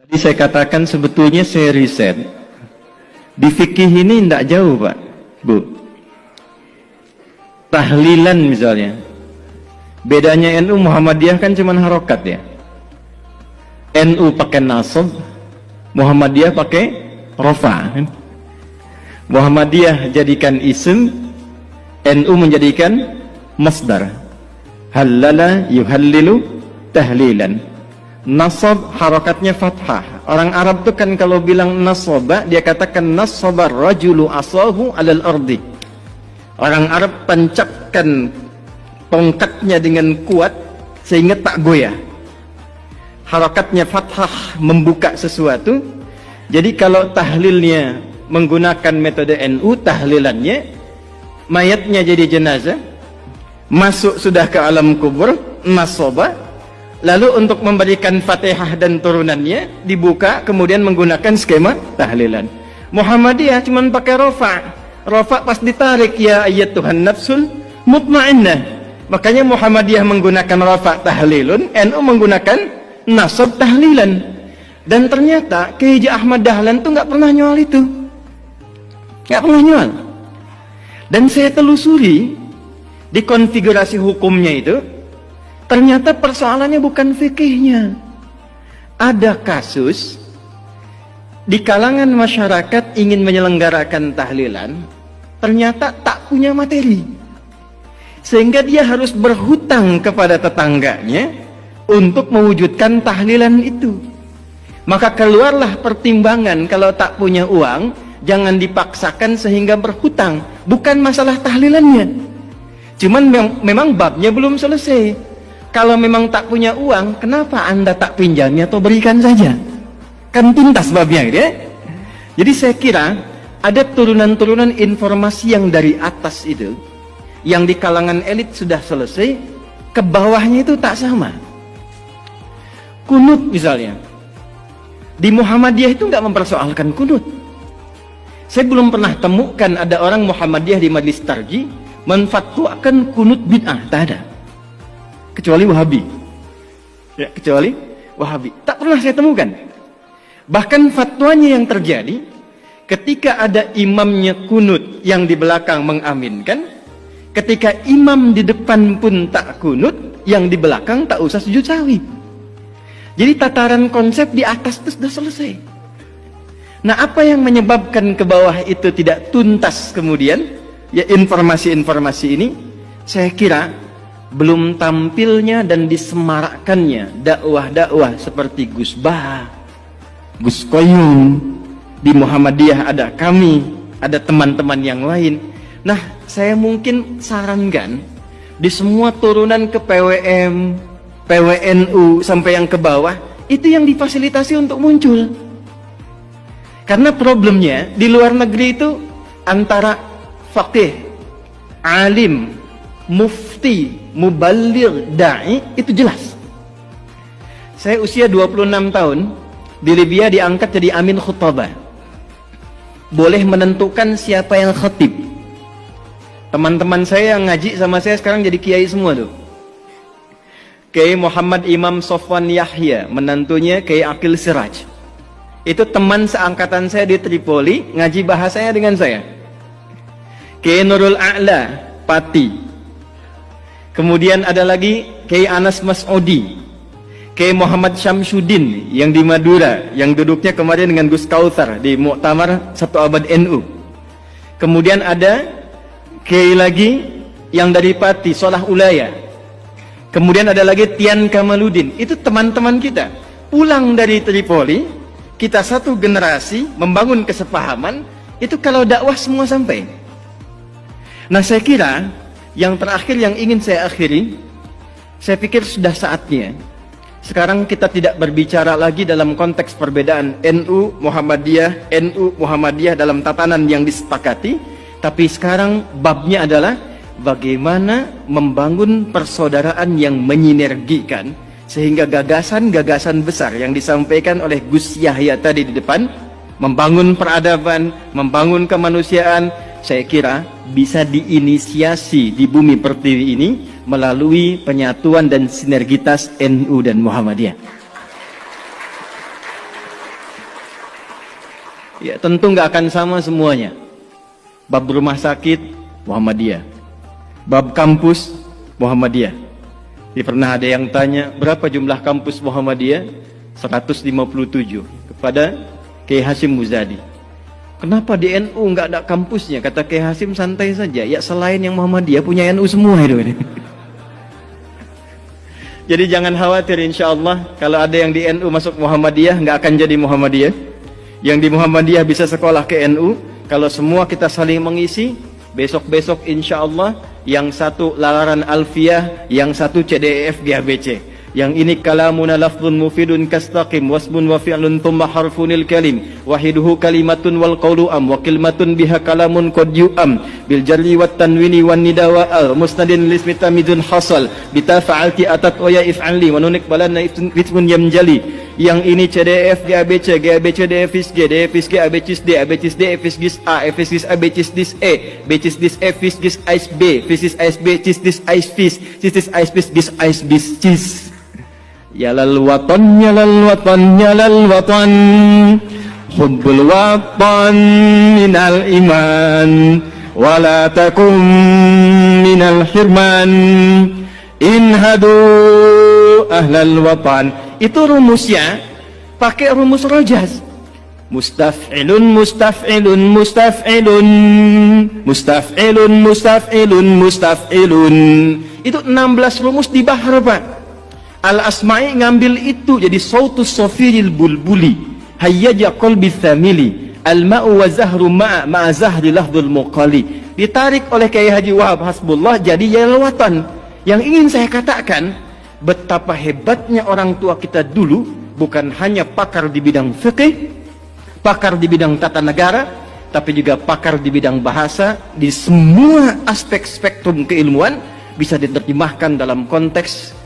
Tadi saya katakan sebetulnya saya riset. Di fikih ini tidak jauh Pak, Bu. Tahlilan misalnya. Bedanya NU Muhammadiyah kan cuma harokat ya. NU pakai nasab, Muhammadiyah pakai rofa. Muhammadiyah jadikan isim, NU menjadikan masdar. Halala yuhallilu tahlilan. Nasab harokatnya fathah. Orang Arab tuh kan kalau bilang nasaba, dia katakan nasabar rajulu asahu alal ardi. Orang Arab tancapkan tongkatnya dengan kuat sehingga tak goyah. Harokatnya fathah membuka sesuatu. Jadi kalau tahlilnya menggunakan metode NU, tahlilannya mayatnya jadi jenazah, masuk sudah ke alam kubur, nasaba. Lalu untuk memberikan Fatihah dan turunannya dibuka, kemudian menggunakan skema tahlilan. Muhammadiyah cuma pakai rofa. Rofa pas ditarik, ya ayat Tuhan nafsul mutmainnah. Makanya Muhammadiyah menggunakan rofa tahlilun, NU menggunakan nasab tahlilan. Dan ternyata Kiai Haji Ahmad Dahlan tuh nggak pernah nyual itu, nggak pernah nyual. Dan saya telusuri di konfigurasi hukumnya itu, ternyata persoalannya bukan fikihnya. Ada kasus di kalangan masyarakat ingin menyelenggarakan tahlilan, ternyata tak punya materi, sehingga dia harus berhutang kepada tetangganya untuk mewujudkan tahlilan itu. Maka keluarlah pertimbangan, kalau tak punya uang jangan dipaksakan sehingga berhutang. Bukan masalah tahlilannya, cuman memang babnya belum selesai. Kalau memang tak punya uang, kenapa Anda tak pinjami atau berikan saja? Kan tuntas babnya gitu ya. Jadi saya kira ada turunan-turunan informasi yang dari atas itu, yang di kalangan elit sudah selesai, ke bawahnya itu tak sama. Kunut misalnya, di Muhammadiyah itu nggak mempersoalkan kunut. Saya belum pernah temukan ada orang Muhammadiyah di Majelis Tarji menfatwakan kunut bid'ah, tak ada. Kecuali Wahabi, ya, kecuali Wahabi, tak pernah saya temukan. Bahkan fatwanya yang terjadi ketika ada imamnya kunut yang di belakang mengaminkan, ketika imam di depan pun tak kunut, yang di belakang tak usah sujud sahwi. Jadi tataran konsep di atas itu sudah selesai. Nah, apa yang menyebabkan ke bawah itu tidak tuntas kemudian, ya informasi-informasi ini, saya kira belum tampilnya dan disemarakkannya dakwah-dakwah seperti Gus Bah, Gus Koyum. Di Muhammadiyah ada kami, ada teman-teman yang lain. Nah, saya mungkin sarankan di semua turunan ke PWM, PWNU sampai yang ke bawah, itu yang difasilitasi untuk muncul. Karena problemnya di luar negeri itu antara faqih, alim, mufti, muballigh, da'i, itu jelas. Saya usia 26 tahun, di Libya diangkat jadi amin khutbah. Boleh menentukan siapa yang khatib. Teman-teman saya yang ngaji sama saya sekarang jadi kiai semua tuh. Kiai Muhammad Imam Sofwan Yahya, menantunya Kiai Aqil Siraj. Itu teman seangkatan saya di Tripoli, ngaji bahasanya dengan saya. Kiai Nurul A'la, Pati. Kemudian ada lagi Kiai Anas Mas'udi, Kiai Muhammad Syamsuddin yang di Madura, yang duduknya kemarin dengan Gus Kautsar di Muktamar Satu Abad NU. Kemudian ada Kiai lagi yang dari Pati, Solah Ulaya. Kemudian ada lagi Tian Kamaludin. Itu teman-teman kita pulang dari Tripoli, kita satu generasi membangun kesepahaman. Itu kalau dakwah semua sampai. Nah, saya kira yang terakhir yang ingin saya akhiri, saya pikir sudah saatnya sekarang kita tidak berbicara lagi dalam konteks perbedaan NU Muhammadiyah dalam tatanan yang disepakati, tapi sekarang babnya adalah bagaimana membangun persaudaraan yang menyinergikan, sehingga gagasan-gagasan besar yang disampaikan oleh Gus Yahya tadi di depan, membangun peradaban, membangun kemanusiaan, saya kira bisa diinisiasi di bumi pertiwi ini melalui penyatuan dan sinergitas NU dan Muhammadiyah. Ya tentu nggak akan sama semuanya. Bab rumah sakit, Muhammadiyah. Bab kampus, Muhammadiyah. Jadi pernah ada yang tanya, berapa jumlah kampus Muhammadiyah? 157 kepada Kiai Hasyim Muzadi. Kenapa di NU nggak ada kampusnya? Kata Kiai Hasyim, santai saja. Ya selain yang Muhammadiyah punya NU semua itu. Jadi jangan khawatir, insya Allah kalau ada yang di NU masuk Muhammadiyah nggak akan jadi Muhammadiyah. Yang di Muhammadiyah bisa sekolah ke NU. Kalau semua kita saling mengisi, besok-besok insya Allah yang satu lalaran alfiyah, yang satu CDEF GABC. Yang ini kalamuna lafzun mufidun kastaqim wasmun wa fi'lun thumma harfunil kalim wahiduhu kalimatun wal qawlu am wa kilmatun biha kalamun qad yu'am bil jarri wat tanwini wan nida wa al musnadin lismi tamidun hasal bita fa'alti atat wa ya if'ali wa nunik balanna ismun yamjali. Yang ini CDF GABC, GABC DFIS G, DFIS G ABCIS D, ABCIS D FIS GIS A, FIS GIS ABCIS DIS E, BCIS DIS E, FIS GIS AIS B, FIS AIS B, CIS DIS AIS FIS, CIS DIS AIS FIS GIS AIS BIS CIS. Ya lal watan, ya lal watan, ya lal watan, hubbul watan minal iman, wala takum minal hirman, inhadu ahlal watan. Itu rumusnya pakai rumus rojaz. Mustaf'ilun, mustaf'ilun, mustaf'ilun, mustaf'ilun, mustaf'ilun, mustaf'ilun. Itu 16 rumus di bahar, Pak. Al-Asma'i ngambil itu jadi sautus sofiril bulbuli hayyaja qalbi thamili al-ma'u wa zahru ma'a zahri lahdul muqali. Ditarik oleh Kiai Haji Wahab Hasbullah jadi yalwatan. Yang ingin saya katakan, betapa hebatnya orang tua kita dulu, bukan hanya pakar di bidang fikih, pakar di bidang tata negara, tapi juga pakar di bidang bahasa. Di semua aspek spektrum keilmuan bisa diterjemahkan dalam konteks